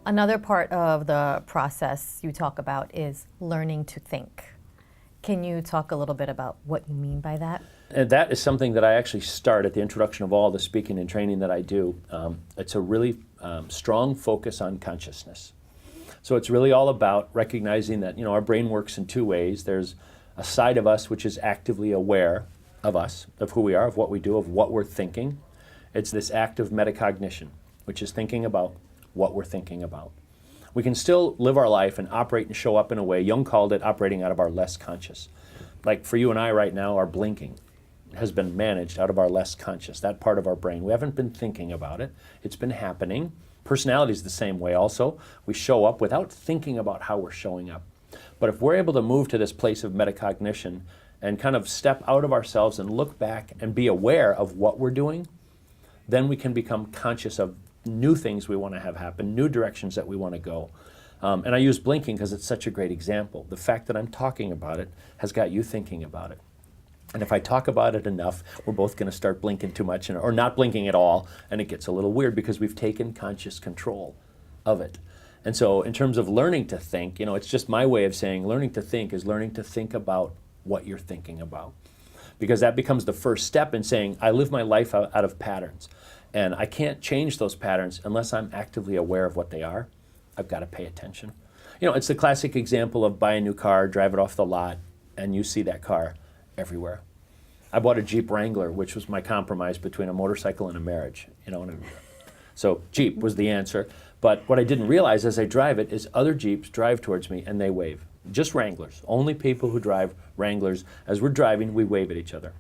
Another part of the process you talk about is learning to think. Can you talk a little bit about what you mean by that? And that is something that I actually start at the introduction of all the speaking and training that I do. It's a really strong focus on consciousness. So it's really all about recognizing that, our brain works in two ways. There's a side of us which is actively aware of us, of who we are, of what we do, of what we're thinking. It's this act of metacognition, which is thinking about what we're thinking about. We can still live our life and operate and show up in a way. Jung called it operating out of our less conscious. Like for you and I right now, our blinking has been managed out of our less conscious, that part of our brain. We haven't been thinking about it. It's been happening. Personality is the same way also. We show up without thinking about how we're showing up. But if we're able to move to this place of metacognition and kind of step out of ourselves and look back and be aware of what we're doing, then we can become conscious of new things we want to have happen, new directions that we want to go. And I use blinking because it's such a great example. The fact that I'm talking about it has got you thinking about it. And if I talk about it enough, we're both going to start blinking too much or not blinking at all, and it gets a little weird because we've taken conscious control of it. And so in terms of learning to think, it's just my way of saying learning to think is learning to think about what you're thinking about. Because that becomes the first step in saying, I live my life out of patterns. And I can't change those patterns unless I'm actively aware of what they are. I've got to pay attention. It's the classic example of buy a new car, drive it off the lot, and you see that car everywhere. I bought a Jeep Wrangler, which was my compromise between a motorcycle and a marriage. So Jeep was the answer. But what I didn't realize as I drive it is other Jeeps drive towards me and they wave. Just Wranglers. Only people who drive Wranglers. As we're driving, we wave at each other.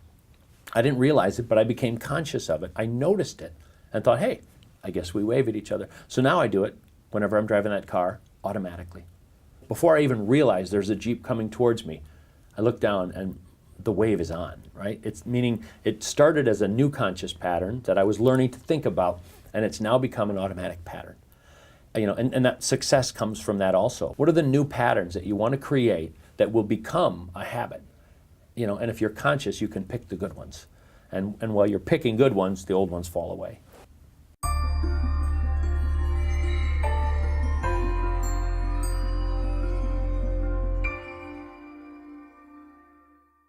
I didn't realize it, but I became conscious of it. I noticed it and thought, hey, I guess we wave at each other. So now I do it whenever I'm driving that car automatically. Before I even realize there's a Jeep coming towards me, I look down and the wave is on, right? It's meaning it started as a new conscious pattern that I was learning to think about, and it's now become an automatic pattern. And that success comes from that also. What are the new patterns that you want to create that will become a habit? And if you're conscious, you can pick the good ones. And while you're picking good ones, the old ones fall away.